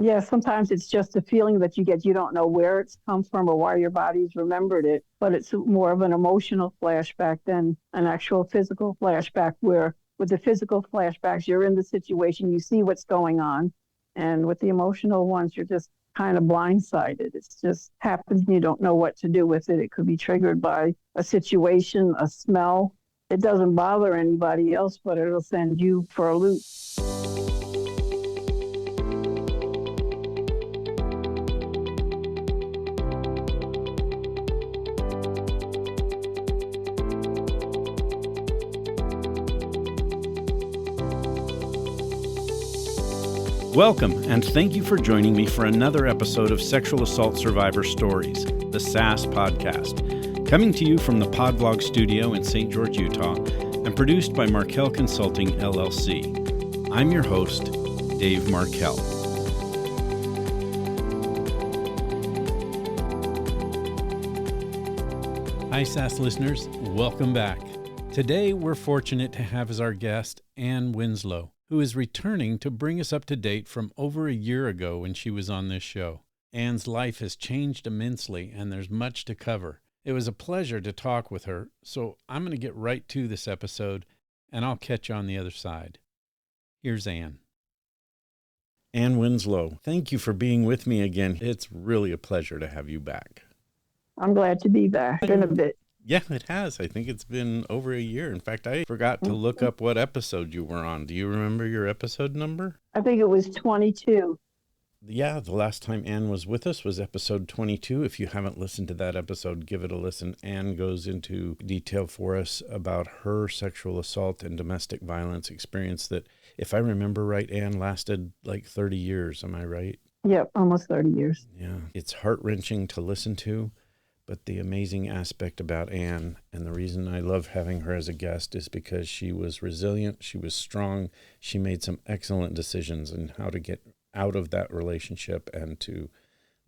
Yeah, sometimes it's just a feeling that you get. You don't know where it's come from or why your body's remembered it, but it's more of an emotional flashback than an actual physical flashback, where with the physical flashbacks, you're in the situation, you see what's going on. And with the emotional ones, you're just kind of blindsided. It's just happens and you don't know what to do with it. It could be triggered by a situation, a smell. It doesn't bother anybody else, but it'll send you for a loop. Welcome, and thank you for joining me for another episode of Sexual Assault Survivor Stories, the SAAS podcast, coming to you from the Podvlog studio in St. George, Utah, and produced by Markel Consulting, LLC. I'm your host, Dave Markel. Hi, SAAS listeners. Welcome back. Today, we're fortunate to have as our guest Ann Winslow, who is returning to bring us up to date from over a year ago when she was on this show. Ann's life has changed immensely, and there's much to cover. It was a pleasure to talk with her, so I'm going to get right to this episode, and I'll catch you on the other side. Here's Ann. Ann Winslow, thank you for being with me again. It's really a pleasure to have you back. I'm glad to be back. It's been a bit. Yeah, it has. I think it's been over a year. In fact, I forgot to look up what episode you were on. Do you remember your episode number? I think it was 22. Yeah, the last time Ann was with us was episode 22. If you haven't listened to that episode, give it a listen. Ann goes into detail for us about her sexual assault and domestic violence experience that, if I remember right, Ann, lasted like 30 years. Am I right? Yep, almost 30 years. Yeah, it's heart-wrenching to listen to. But the amazing aspect about Ann, and the reason I love having her as a guest, is because she was resilient, she was strong, she made some excellent decisions on how to get out of that relationship and to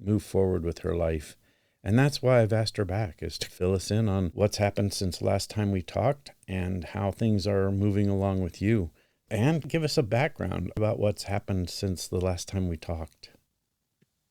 move forward with her life. And that's why I've asked her back, is to fill us in on what's happened since last time we talked and how things are moving along with you. And give us a background about what's happened since the last time we talked.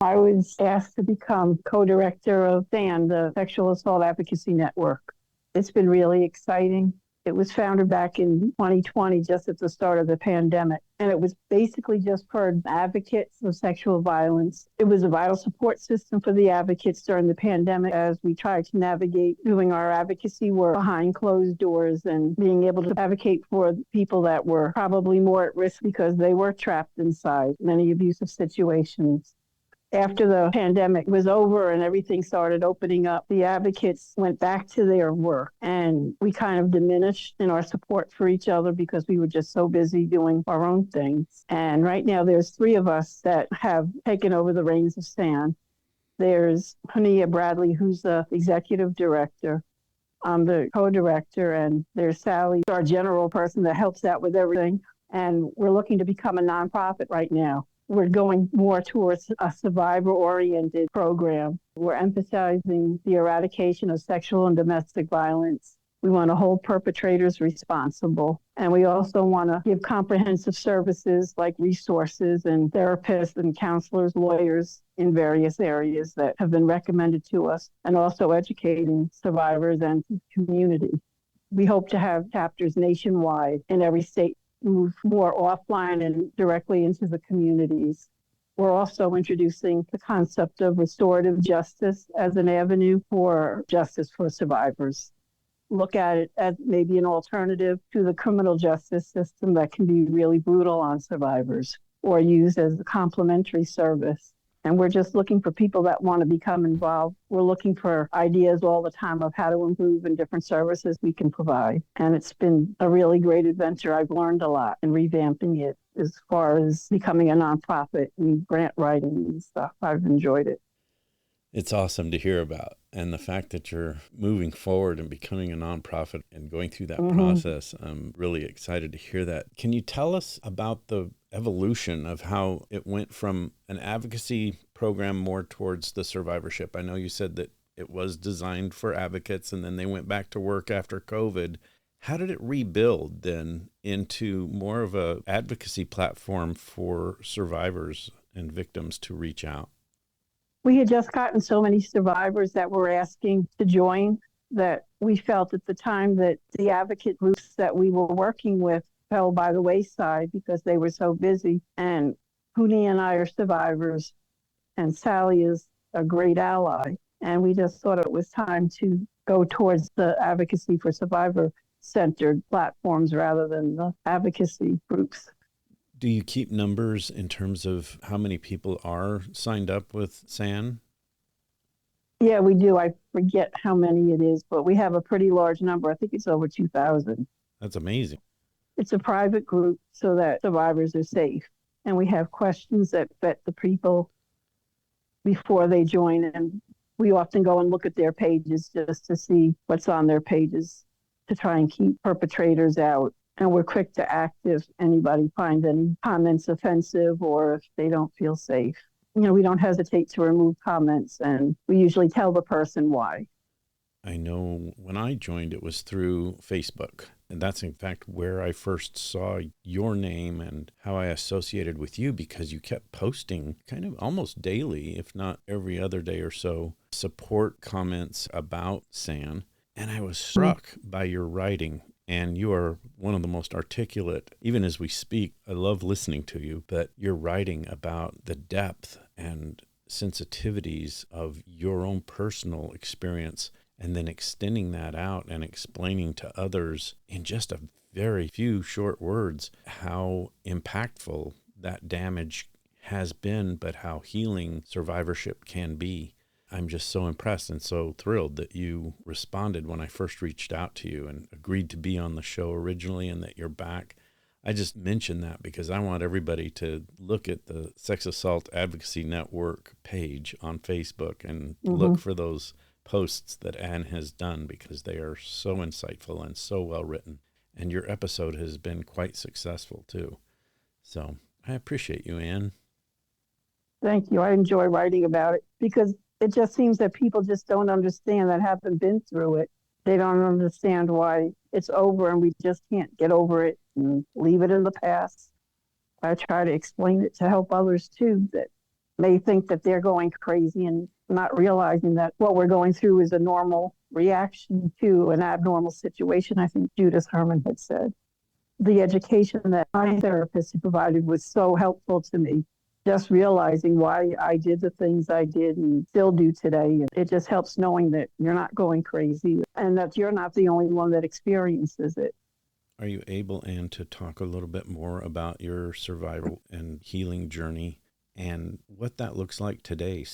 I was asked to become co-director of SAAN, the Sexual Assault Advocacy Network. It's been really exciting. It was founded back in 2020, just at the start of the pandemic. And it was basically just for advocates of sexual violence. It was a vital support system for the advocates during the pandemic as we tried to navigate doing our advocacy work behind closed doors and being able to advocate for people that were probably more at risk because they were trapped inside many abusive situations. After the pandemic was over and everything started opening up, the advocates went back to their work, and we kind of diminished in our support for each other because we were just so busy doing our own things. And right now there's 3 of us that have taken over the reins of SAAN. There's Hania Bradley, who's the executive director. I'm the co-director, and there's Sally, our general person that helps out with everything. And we're looking to become a nonprofit right now. We're going more towards a survivor-oriented program. We're emphasizing the eradication of sexual and domestic violence. We want to hold perpetrators responsible. And we also want to give comprehensive services like resources and therapists and counselors, lawyers in various areas that have been recommended to us, and also educating survivors and the community. We hope to have chapters nationwide in every state, move more offline and directly into the communities. We're also introducing the concept of restorative justice as an avenue for justice for survivors. Look at it as maybe an alternative to the criminal justice system that can be really brutal on survivors, or used as a complementary service. And we're just looking for people that want to become involved. We're looking for ideas all the time of how to improve and different services we can provide. And it's been a really great adventure. I've learned a lot in revamping it as far as becoming a nonprofit and grant writing and stuff. I've enjoyed it. It's awesome to hear about. And the fact that you're moving forward and becoming a nonprofit and going through that process, I'm really excited to hear that. Can you tell us about the evolution of how it went from an advocacy program more towards the survivorship? I know you said that it was designed for advocates and then they went back to work after COVID. How did it rebuild then into more of a advocacy platform for survivors and victims to reach out? We had just gotten so many survivors that were asking to join that we felt at the time that the advocate groups that we were working with fell by the wayside because they were so busy. And Hooney and I are survivors, and Sally is a great ally. And we just thought it was time to go towards the advocacy for survivor-centered platforms rather than the advocacy groups. Do you keep numbers in terms of how many people are signed up with SAAN? Yeah, we do. I forget how many it is, but we have a pretty large number. I think it's over 2,000. That's amazing. It's a private group so that survivors are safe. And we have questions that vet the people before they join. And we often go and look at their pages just to see what's on their pages to try and keep perpetrators out. And we're quick to act if anybody finds any comments offensive or if they don't feel safe. We don't hesitate to remove comments, and we usually tell the person why. I know when I joined, it was through Facebook. And that's, in fact, where I first saw your name and how I associated with you, because you kept posting kind of almost daily, if not every other day or so, support comments about SAAN. And I was struck by your writing. And you are one of the most articulate, even as we speak. I love listening to you, but you're writing about the depth and sensitivities of your own personal experience, and then extending that out and explaining to others in just a very few short words how impactful that damage has been, but how healing survivorship can be. I'm just so impressed and so thrilled that you responded when I first reached out to you and agreed to be on the show originally, and that you're back. I just mentioned that because I want everybody to look at the Sex Assault Advocacy Network page on Facebook and look for those posts that Ann has done, because they are so insightful and so well written. And your episode has been quite successful too. So I appreciate you, Ann. Thank you. I enjoy writing about it because it just seems that people just don't understand, that haven't been through it. They don't understand why it's over and we just can't get over it and leave it in the past. I try to explain it to help others too that may think that they're going crazy and not realizing that what we're going through is a normal reaction to an abnormal situation, I think Judith Herman had said. The education that my therapist provided was so helpful to me. Just realizing why I did the things I did and still do today. It just helps knowing that you're not going crazy and that you're not the only one that experiences it. Are you able, Ann, to talk a little bit more about your survival and healing journey and what that looks like today?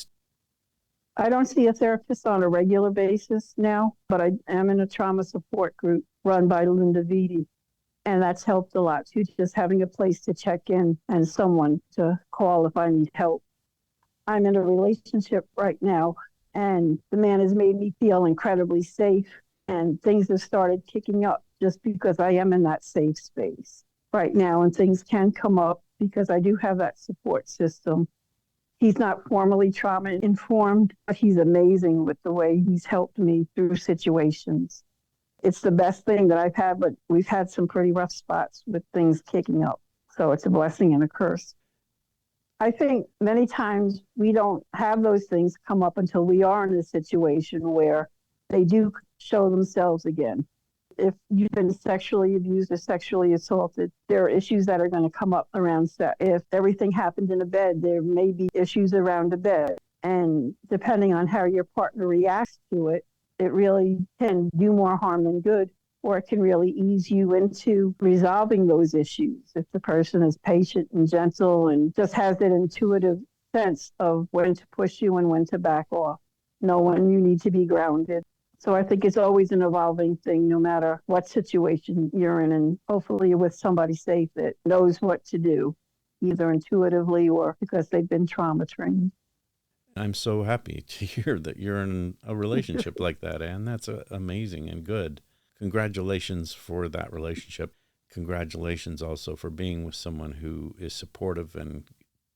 I don't see a therapist on a regular basis now, but I am in a trauma support group run by Linda Vitti. And that's helped a lot too, just having a place to check in and someone to call if I need help. I'm in a relationship right now, and the man has made me feel incredibly safe, and things have started kicking up just because I am in that safe space right now, and things can come up because I do have that support system. He's not formally trauma informed, but he's amazing with the way he's helped me through situations. It's the best thing that I've had, but we've had some pretty rough spots with things kicking up. So it's a blessing and a curse. I think many times we don't have those things come up until we are in a situation where they do show themselves again. If you've been sexually abused or sexually assaulted, there are issues that are going to come up around sex. If everything happened in a bed, there may be issues around the bed. And depending on how your partner reacts to it, it really can do more harm than good, or it can really ease you into resolving those issues if the person is patient and gentle and just has that intuitive sense of when to push you and when to back off, know when you need to be grounded. So I think it's always an evolving thing, no matter what situation you're in, and hopefully you're with somebody safe that knows what to do, either intuitively or because they've been trauma trained. I'm so happy to hear that you're in a relationship like that, Ann. That's amazing and good. Congratulations for that relationship. Congratulations also for being with someone who is supportive and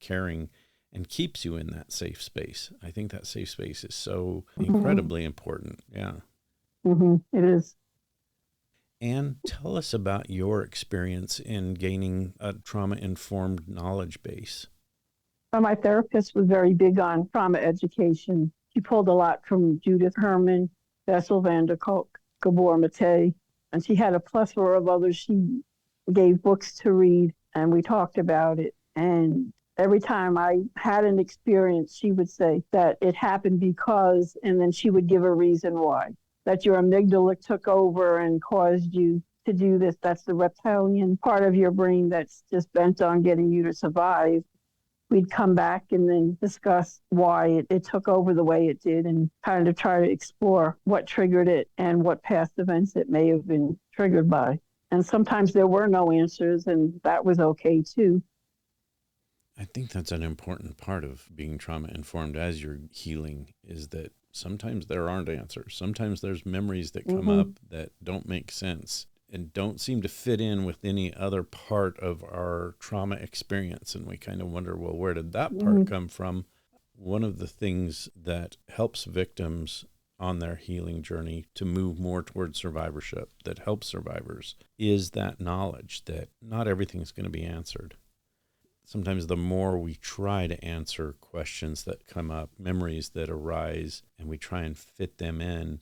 caring and keeps you in that safe space. I think that safe space is so incredibly important. Yeah. It is. Ann, tell us about your experience in gaining a trauma-informed knowledge base. My therapist was very big on trauma education. She pulled a lot from Judith Herman, Bessel van der Kolk, Gabor Mate, and she had a plethora of others. She gave books to read, and we talked about it. And every time I had an experience, she would say that it happened because, and then she would give a reason why, that your amygdala took over and caused you to do this. That's the reptilian part of your brain that's just bent on getting you to survive. We'd come back and then discuss why it took over the way it did and kind of try to explore what triggered it and what past events it may have been triggered by. And sometimes there were no answers, and that was okay too. I think that's an important part of being trauma informed as you're healing, is that sometimes there aren't answers. Sometimes there's memories that come up that don't make sense and don't seem to fit in with any other part of our trauma experience. And we kind of wonder, well, where did that part come from? One of the things that helps victims on their healing journey to move more towards survivorship, that helps survivors, is that knowledge that not everything's going to be answered. Sometimes the more we try to answer questions that come up, memories that arise, and we try and fit them in,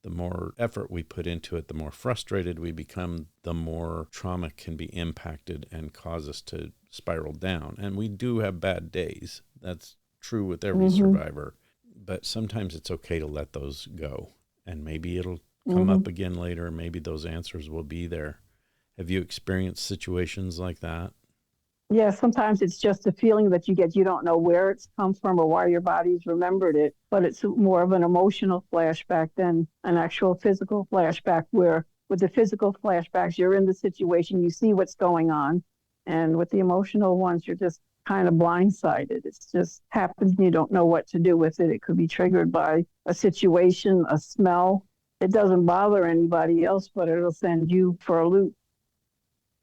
the more effort we put into it, the more frustrated we become, the more trauma can be impacted and cause us to spiral down. And we do have bad days. That's true with every survivor. But sometimes it's okay to let those go. And maybe it'll come up again later. Maybe those answers will be there. Have you experienced situations like that? Yeah, sometimes it's just a feeling that you get. You don't know where it's come from or why your body's remembered it, but it's more of an emotional flashback than an actual physical flashback, where with the physical flashbacks, you're in the situation, you see what's going on. And with the emotional ones, you're just kind of blindsided. It's just happens and you don't know what to do with it. It could be triggered by a situation, a smell. It doesn't bother anybody else, but it'll send you for a loop.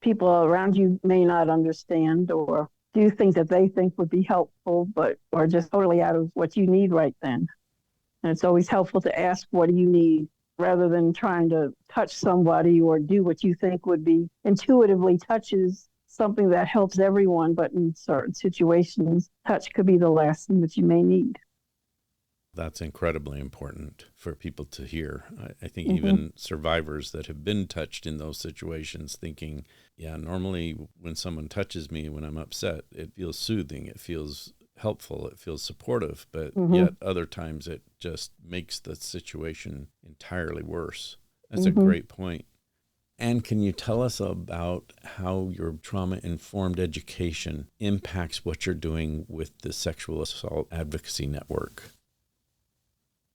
People around you may not understand or do things that they think would be helpful, but are just totally out of what you need right then. And it's always helpful to ask, what do you need, rather than trying to touch somebody or do what you think would be intuitively touches something that helps everyone, but in certain situations, touch could be the last thing that you may need. That's incredibly important for people to hear. I think even survivors that have been touched in those situations thinking, yeah, normally when someone touches me when I'm upset, it feels soothing, it feels helpful, it feels supportive, but yet other times it just makes the situation entirely worse. That's a great point. And can you tell us about how your trauma-informed education impacts what you're doing with the Sexual Assault Advocacy Network?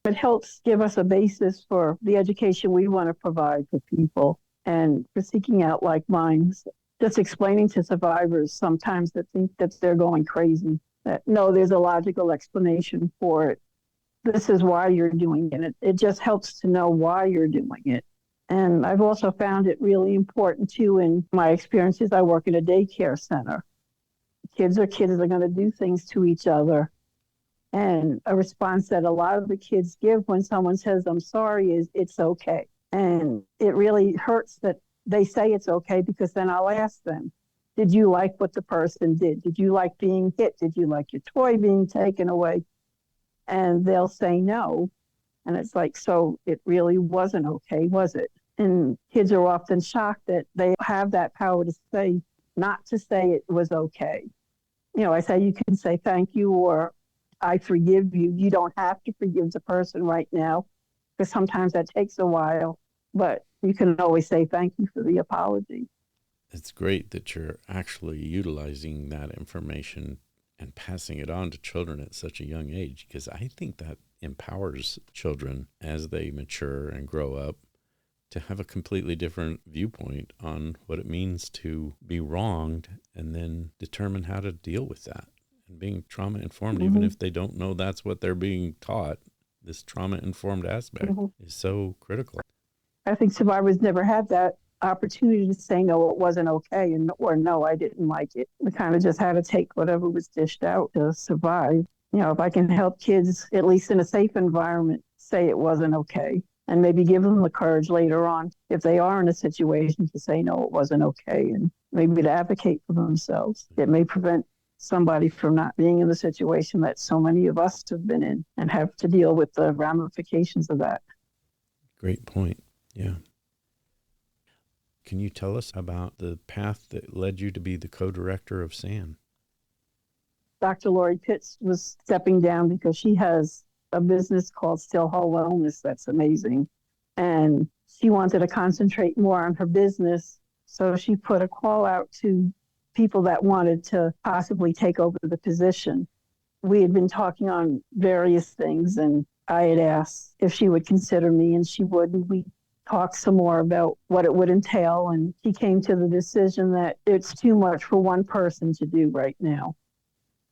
It helps give us a basis for the education we want to provide for people and for seeking out like minds. Just explaining to survivors sometimes that think that they're going crazy, that no, there's a logical explanation for it. This is why you're doing it. It just helps to know why you're doing it. And I've also found it really important too in my experiences. I work in a daycare center. Kids are going to do things to each other. And a response that a lot of the kids give when someone says, I'm sorry, is it's okay. And it really hurts that they say it's okay, because then I'll ask them, did you like what the person did? Did you like being hit? Did you like your toy being taken away? And they'll say no. And it's like, so it really wasn't okay, was it? And kids are often shocked that they have that power to say, not to say it was okay. You know, I say you can say thank you or I forgive you. You don't have to forgive the person right now, because sometimes that takes a while, but you can always say thank you for the apology. It's great that you're actually utilizing that information and passing it on to children at such a young age, because I think that empowers children as they mature and grow up to have a completely different viewpoint on what it means to be wronged and then determine how to deal with that. And being trauma informed, even if they don't know that's what they're being taught, this trauma informed aspect is so critical. I think survivors never had that opportunity to say, no, it wasn't okay, and or no, I didn't like it. We kind of just had to take whatever was dished out to survive. You know, if I can help kids, at least in a safe environment, say it wasn't okay, and maybe give them the courage later on, if they are in a situation, to say, no, it wasn't okay, and maybe to advocate for themselves. It may prevent somebody from not being in the situation that so many of us have been in and have to deal with the ramifications of that. Great point. Yeah. Can you tell us about the path that led you to be the co-director of SAAN? Dr. Lori Pitts was stepping down because she has a business called Still Whole Wellness that's amazing. And she wanted to concentrate more on her business. So she put a call out to people that wanted to possibly take over the position. We had been talking on various things, and I had asked if she would consider me, and she would. And we talked some more about what it would entail. And she came to the decision that it's too much for one person to do right now.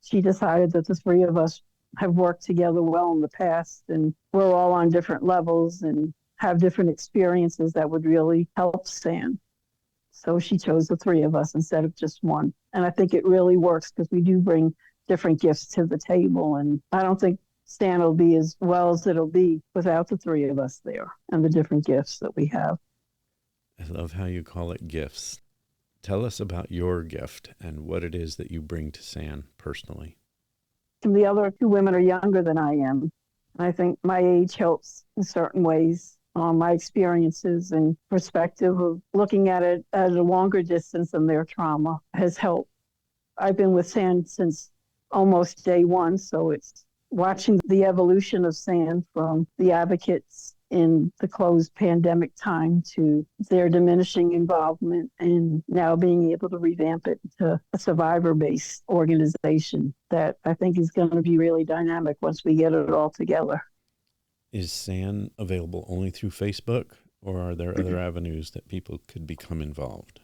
She decided that the three of us have worked together well in the past, and we're all on different levels and have different experiences that would really help SAAN. So she chose the three of us instead of just one. And I think it really works because we do bring different gifts to the table. And I don't think SAAN will be as well as it'll be without the three of us there and the different gifts that we have. I love how you call it gifts. Tell us about your gift and what it is that you bring to SAAN personally. And the other two women are younger than I am. I think my age helps in certain ways. My experiences and perspective of looking at it at a longer distance than their trauma has helped. I've been with SAAN since almost day one, so it's watching the evolution of SAAN from the advocates in the closed pandemic time to their diminishing involvement and now being able to revamp it to a survivor-based organization that I think is going to be really dynamic once we get it all together. Is SAAN available only through Facebook, or are there other avenues that people could become involved?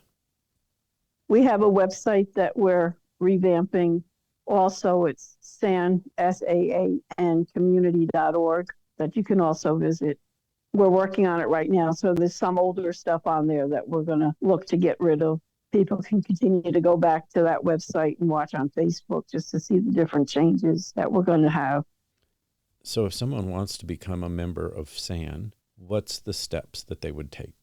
We have a website that we're revamping. Also, it's SAAN, SAAN community.org that you can also visit. We're working on it right now, so there's some older stuff on there that we're going to look to get rid of. People can continue to go back to that website and watch on Facebook just to see the different changes that we're going to have. So if someone wants to become a member of SAAN, what's the steps that they would take?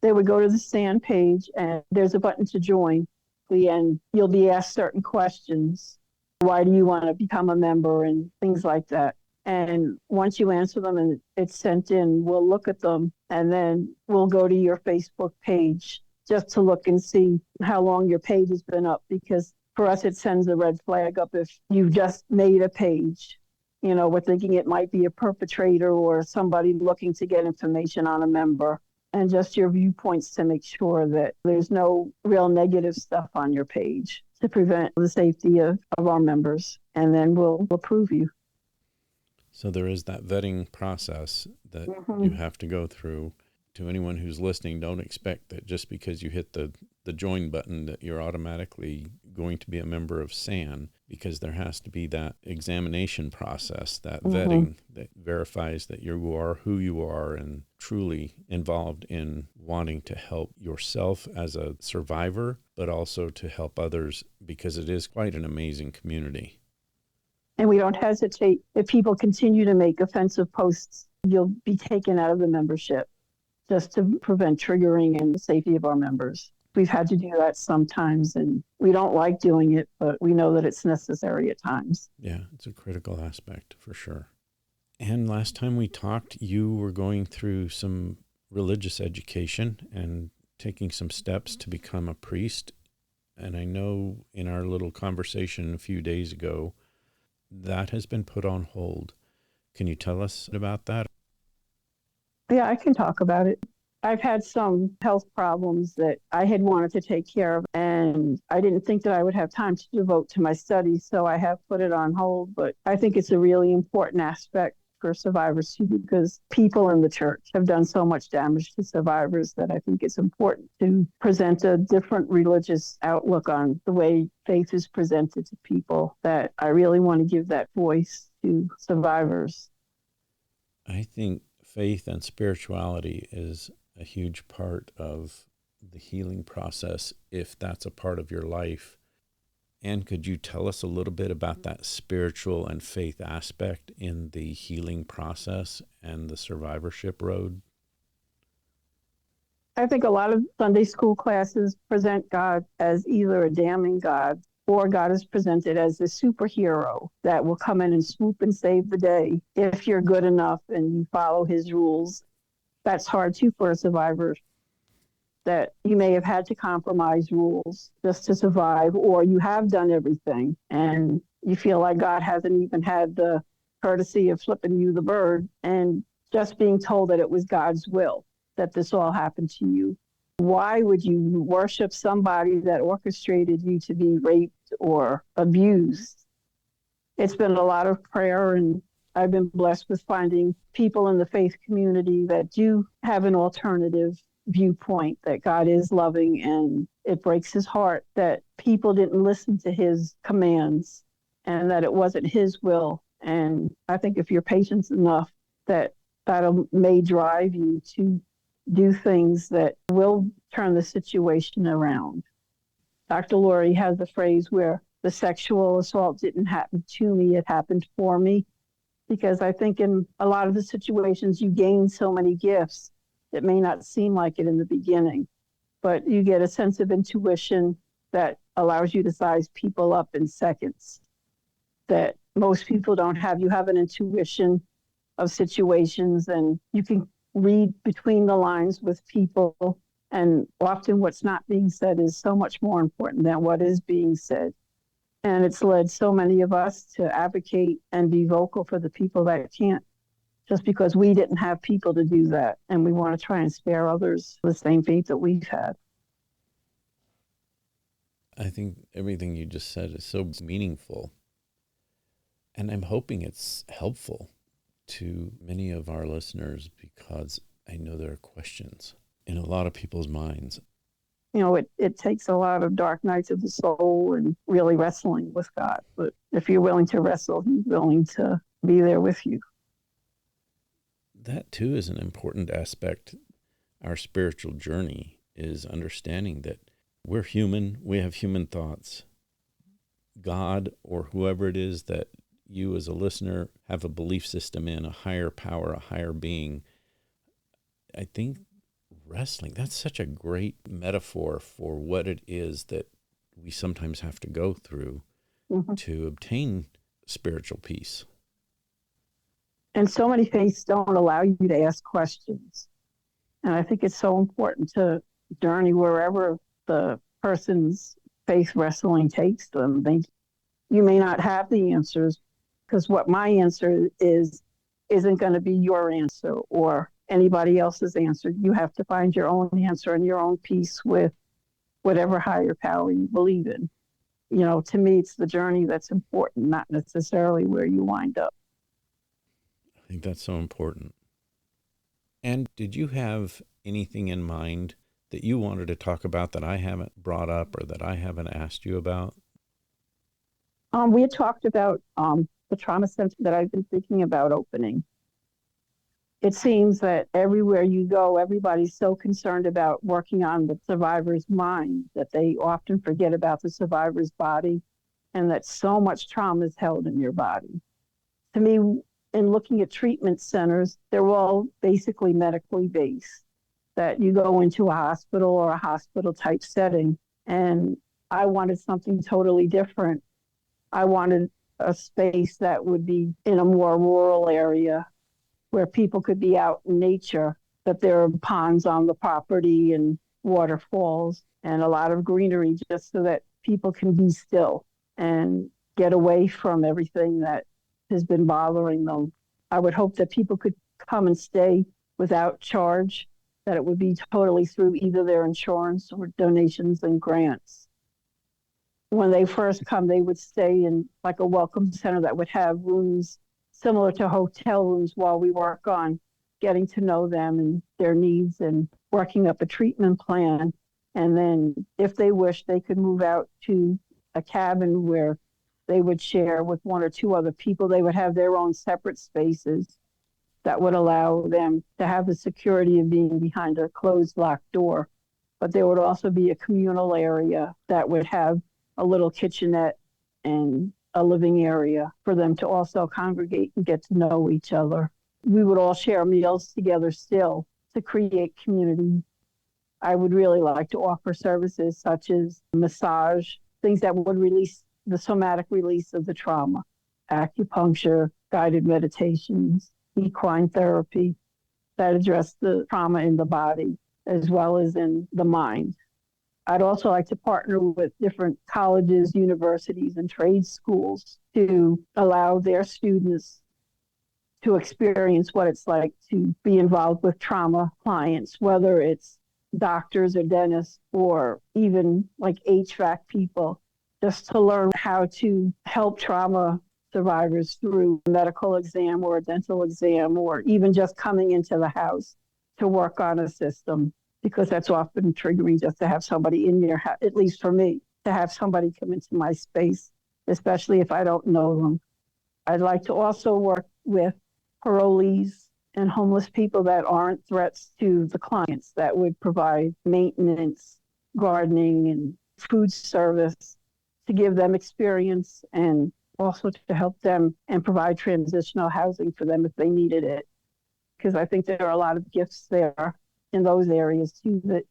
They would go to the SAAN page, and there's a button to join. And you'll be asked certain questions. Why do you want to become a member and things like that? And once you answer them and it's sent in, we'll look at them, and then we'll go to your Facebook page just to look and see how long your page has been up, because for us, it sends a red flag up if you've just made a page. You know, we're thinking it might be a perpetrator or somebody looking to get information on a member, and just your viewpoints to make sure that there's no real negative stuff on your page to prevent the safety of our members. And then we'll approve you. So there is that vetting process that you have to go through. To anyone who's listening, don't expect that just because you hit the join button that you're automatically going to be a member of SAAN, because there has to be that examination process, that vetting that verifies that you are who you are and truly involved in wanting to help yourself as a survivor, but also to help others, because it is quite an amazing community. And we don't hesitate. If people continue to make offensive posts, you'll be taken out of the membership just to prevent triggering and the safety of our members. We've had to do that sometimes, and we don't like doing it, but we know that it's necessary at times. Yeah, it's a critical aspect for sure. And last time we talked, you were going through some religious education and taking some steps to become a priest. And I know in our little conversation a few days ago, that has been put on hold. Can you tell us about that? Yeah, I can talk about it. I've had some health problems that I had wanted to take care of, and I didn't think that I would have time to devote to my studies, so I have put it on hold. But I think it's a really important aspect for survivors too, because people in the church have done so much damage to survivors that I think it's important to present a different religious outlook on the way faith is presented to people, that I really want to give that voice to survivors. I think faith and spirituality is a huge part of the healing process, if that's a part of your life. And could you tell us a little bit about that spiritual and faith aspect in the healing process and the survivorship road? I think a lot of Sunday school classes present God as either a damning God or God is presented as a superhero that will come in and swoop and save the day if you're good enough and you follow his rules. That's hard too for a survivor, that you may have had to compromise rules just to survive, or you have done everything and you feel like God hasn't even had the courtesy of flipping you the bird and just being told that it was God's will that this all happened to you. Why would you worship somebody that orchestrated you to be raped or abused? It's been a lot of prayer, and I've been blessed with finding people in the faith community that do have an alternative viewpoint, that God is loving, and it breaks his heart that people didn't listen to his commands and that it wasn't his will. And I think if you're patient enough, that may drive you to do things that will turn the situation around. Dr. Laurie has a phrase where the sexual assault didn't happen to me, it happened for me. Because I think in a lot of the situations you gain so many gifts, it may not seem like it in the beginning, but you get a sense of intuition that allows you to size people up in seconds that most people don't have. You have an intuition of situations, and you can read between the lines with people. And often what's not being said is so much more important than what is being said. And it's led so many of us to advocate and be vocal for the people that can't, just because we didn't have people to do that. And we want to try and spare others the same fate that we've had. I think everything you just said is so meaningful. And I'm hoping it's helpful to many of our listeners, because I know there are questions in a lot of people's minds. You know, it takes a lot of dark nights of the soul and really wrestling with God. But if you're willing to wrestle, he's willing to be there with you. That too is an important aspect. Our spiritual journey is understanding that we're human, we have human thoughts. God, or whoever it is that you as a listener have a belief system in, a higher power, a higher being. I think wrestling, that's such a great metaphor for what it is that we sometimes have to go through to obtain spiritual peace. And so many faiths don't allow you to ask questions. And I think it's so important to journey wherever the person's faith wrestling takes them. You may not have the answers, because what my answer is isn't going to be your answer or anybody else's answer. You have to find your own answer and your own peace with whatever higher power you believe in. You know, to me, it's the journey that's important, not necessarily where you wind up. I think that's so important. And did you have anything in mind that you wanted to talk about that I haven't brought up or that I haven't asked you about? We had talked about the trauma center that I've been thinking about opening. It seems that everywhere you go, everybody's so concerned about working on the survivor's mind that they often forget about the survivor's body, and that so much trauma is held in your body. To me, in looking at treatment centers, they're all basically medically based, that you go into a hospital or a hospital type setting. And I wanted something totally different. I wanted a space that would be in a more rural area where people could be out in nature, that there are ponds on the property and waterfalls and a lot of greenery, just so that people can be still and get away from everything that has been bothering them. I would hope that people could come and stay without charge, that it would be totally through either their insurance or donations and grants. When they first come, they would stay in like a welcome center that would have rooms similar to hotel rooms while we work on getting to know them and their needs and working up a treatment plan. And then if they wish, they could move out to a cabin where they would share with one or two other people. They would have their own separate spaces that would allow them to have the security of being behind a closed, locked door. But there would also be a communal area that would have a little kitchenette and a living area for them to also congregate and get to know each other. We would all share meals together still to create community. I would really like to offer services such as massage things that would release the somatic release of the trauma: acupuncture, guided meditations, equine therapy that address the trauma in the body as well as in the mind. I'd also like to partner with different colleges, universities, and trade schools to allow their students to experience what it's like to be involved with trauma clients, whether it's doctors or dentists or even like HVAC people, just to learn how to help trauma survivors through a medical exam or a dental exam, or even just coming into the house to work on a system, because that's often triggering just to have somebody in your house, at least for me, to have somebody come into my space, especially if I don't know them. I'd like to also work with parolees and homeless people that aren't threats to the clients, that would provide maintenance, gardening, and food service to give them experience, and also to help them and provide transitional housing for them if they needed it. Because I think there are a lot of gifts there in those areas too, that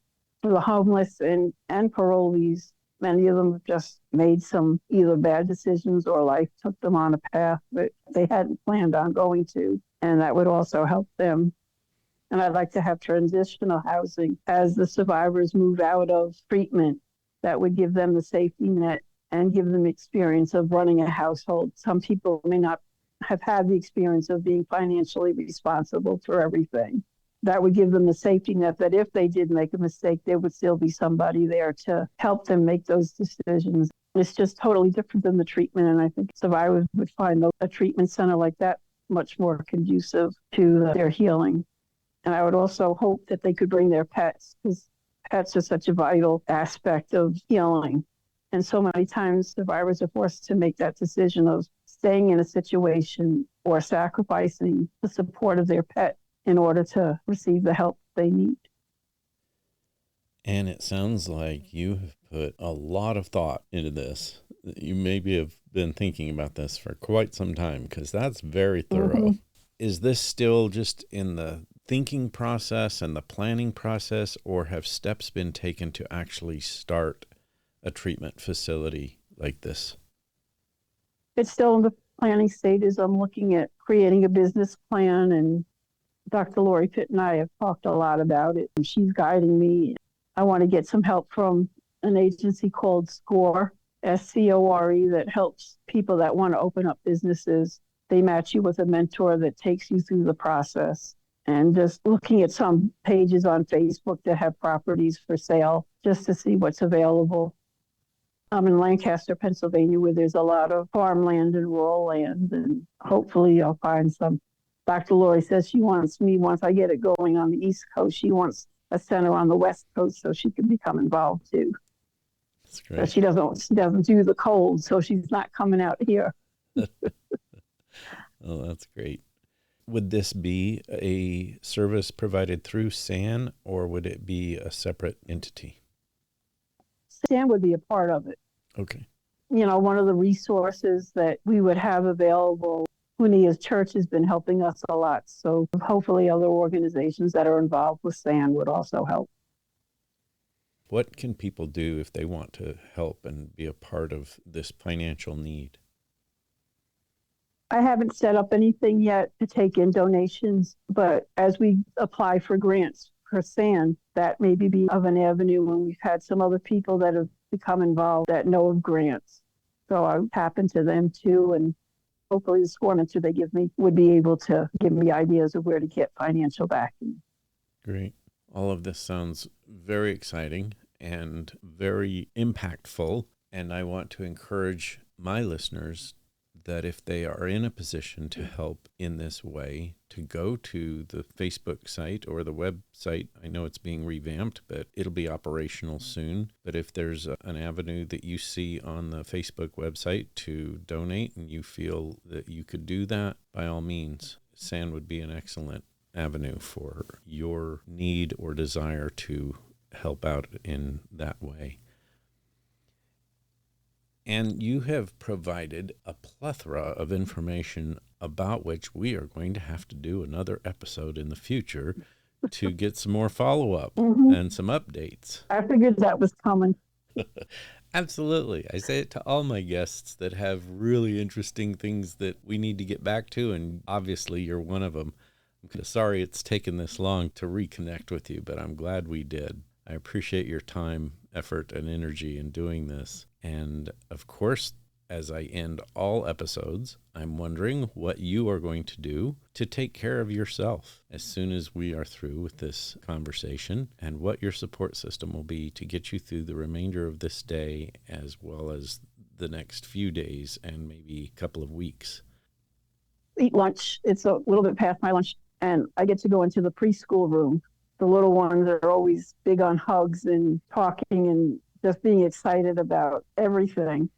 for the homeless and parolees, many of them have just made some either bad decisions or life took them on a path that they hadn't planned on going to. And that would also help them. And I'd like to have transitional housing as the survivors move out of treatment that would give them the safety net and give them experience of running a household. Some people may not have had the experience of being financially responsible for everything. That would give them the safety net that if they did make a mistake, there would still be somebody there to help them make those decisions. It's just totally different than the treatment. And I think survivors would find a treatment center like that much more conducive to their healing. And I would also hope that they could bring their pets, because pets are such a vital aspect of healing. And so many times survivors are forced to make that decision of staying in a situation or sacrificing the support of their pet in order to receive the help they need. And it sounds like you have put a lot of thought into this. You maybe have been thinking about this for quite some time, because that's very thorough. Mm-hmm. Is this still just in the thinking process and the planning process, or have steps been taken to actually start a treatment facility like this? It's still in the planning stages. I'm looking at creating a business plan, and Dr. Lori Pitt and I have talked a lot about it, and she's guiding me. I want to get some help from an agency called SCORE, SCORE, that helps people that want to open up businesses. They match you with a mentor that takes you through the process. And just looking at some pages on Facebook that have properties for sale, just to see what's available. I'm in Lancaster, Pennsylvania, where there's a lot of farmland and rural land, and hopefully I'll find some. Dr. Lori says she wants me, once I get it going on the East Coast, she wants a center on the West Coast so she can become involved too. That's great. But she doesn't do the cold, so she's not coming out here. Oh, that's great. Would this be a service provided through SAAN, or would it be a separate entity? SAAN would be a part of it. Okay. You know, one of the resources that we would have available, Hunia's church has been helping us a lot. So hopefully other organizations that are involved with SAAN would also help. What can people do if they want to help and be a part of this financial need? I haven't set up anything yet to take in donations, but as we apply for grants for SAAN, that maybe be of an avenue when we've had some other people that have become involved that know of grants. So I tap into them too, and hopefully the SCORE mentor they give me would be able to give me ideas of where to get financial backing. Great. All of this sounds very exciting and very impactful, and I want to encourage my listeners that if they are in a position to help in this way, to go to the Facebook site or the website. I know it's being revamped, but it'll be operational soon. But if there's an avenue that you see on the Facebook website to donate and you feel that you could do that, by all means, SAAN would be an excellent avenue for your need or desire to help out in that way. And you have provided a plethora of information about which we are going to have to do another episode in the future to get some more follow-up and some updates. I figured that was coming. Absolutely. I say it to all my guests that have really interesting things that we need to get back to, and obviously you're one of them. I'm kind of sorry it's taken this long to reconnect with you, but I'm glad we did. I appreciate your time, effort, and energy in doing this. And of course, as I end all episodes, I'm wondering what you are going to do to take care of yourself as soon as we are through with this conversation, and what your support system will be to get you through the remainder of this day as well as the next few days and maybe a couple of weeks. Eat lunch. It's a little bit past my lunch, and I get to go into the preschool room. The little ones are always big on hugs and talking and just being excited about everything.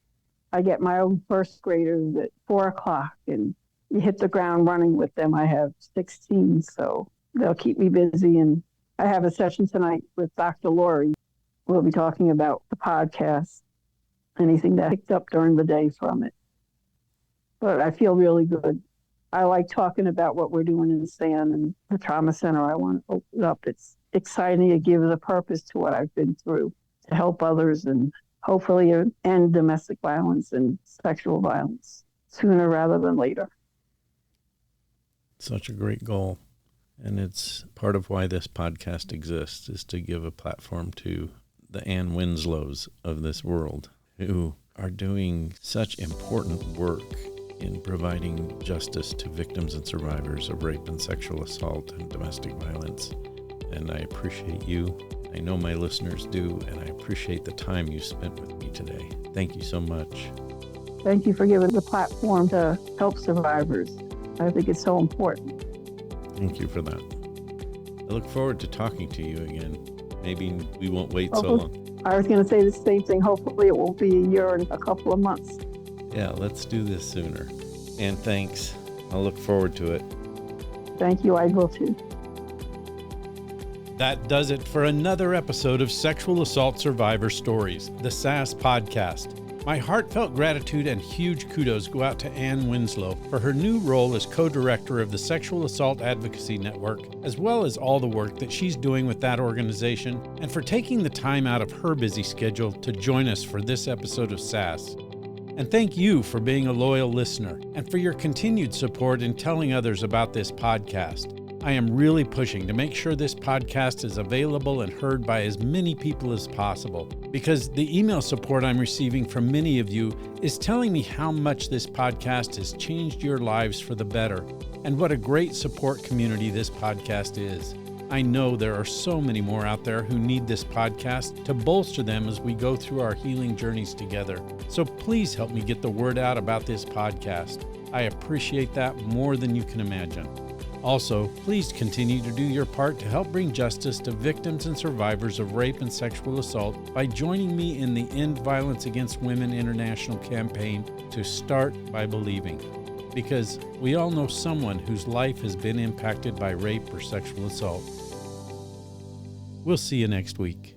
I get my own first graders at 4:00, and you hit the ground running with them. I have 16, so they'll keep me busy. And I have a session tonight with Dr. Lori. We'll be talking about the podcast, anything that picked up during the day from it. But I feel really good. I like talking about what we're doing in SAAN and the trauma center. I want to open it up. It's exciting. It gives a purpose to what I've been through to help others and hopefully end domestic violence and sexual violence sooner rather than later. Such a great goal. And it's part of why this podcast exists, is to give a platform to the Ann Winslows of this world who are doing such important work in providing justice to victims and survivors of rape and sexual assault and domestic violence. And I appreciate you. I know my listeners do, and I appreciate the time you spent with me today. Thank you so much. Thank you for giving the platform to help survivors. I think it's so important. Thank you for that. I look forward to talking to you again. Maybe we won't wait so long. I was going to say the same thing. Hopefully it won't be a year and a couple of months. Yeah, let's do this sooner. And thanks. I'll look forward to it. Thank you. I will too. That does it for another episode of Sexual Assault Survivor Stories, the SAS podcast. My heartfelt gratitude and huge kudos go out to Ann Winslow for her new role as co-director of the Sexual Assault Advocacy Network, as well as all the work that she's doing with that organization, and for taking the time out of her busy schedule to join us for this episode of SAS. And thank you for being a loyal listener and for your continued support in telling others about this podcast. I am really pushing to make sure this podcast is available and heard by as many people as possible, because the email support I'm receiving from many of you is telling me how much this podcast has changed your lives for the better, and what a great support community this podcast is. I know there are so many more out there who need this podcast to bolster them as we go through our healing journeys together. So please help me get the word out about this podcast. I appreciate that more than you can imagine. Also, please continue to do your part to help bring justice to victims and survivors of rape and sexual assault by joining me in the End Violence Against Women International campaign to start by believing. Because we all know someone whose life has been impacted by rape or sexual assault. We'll see you next week.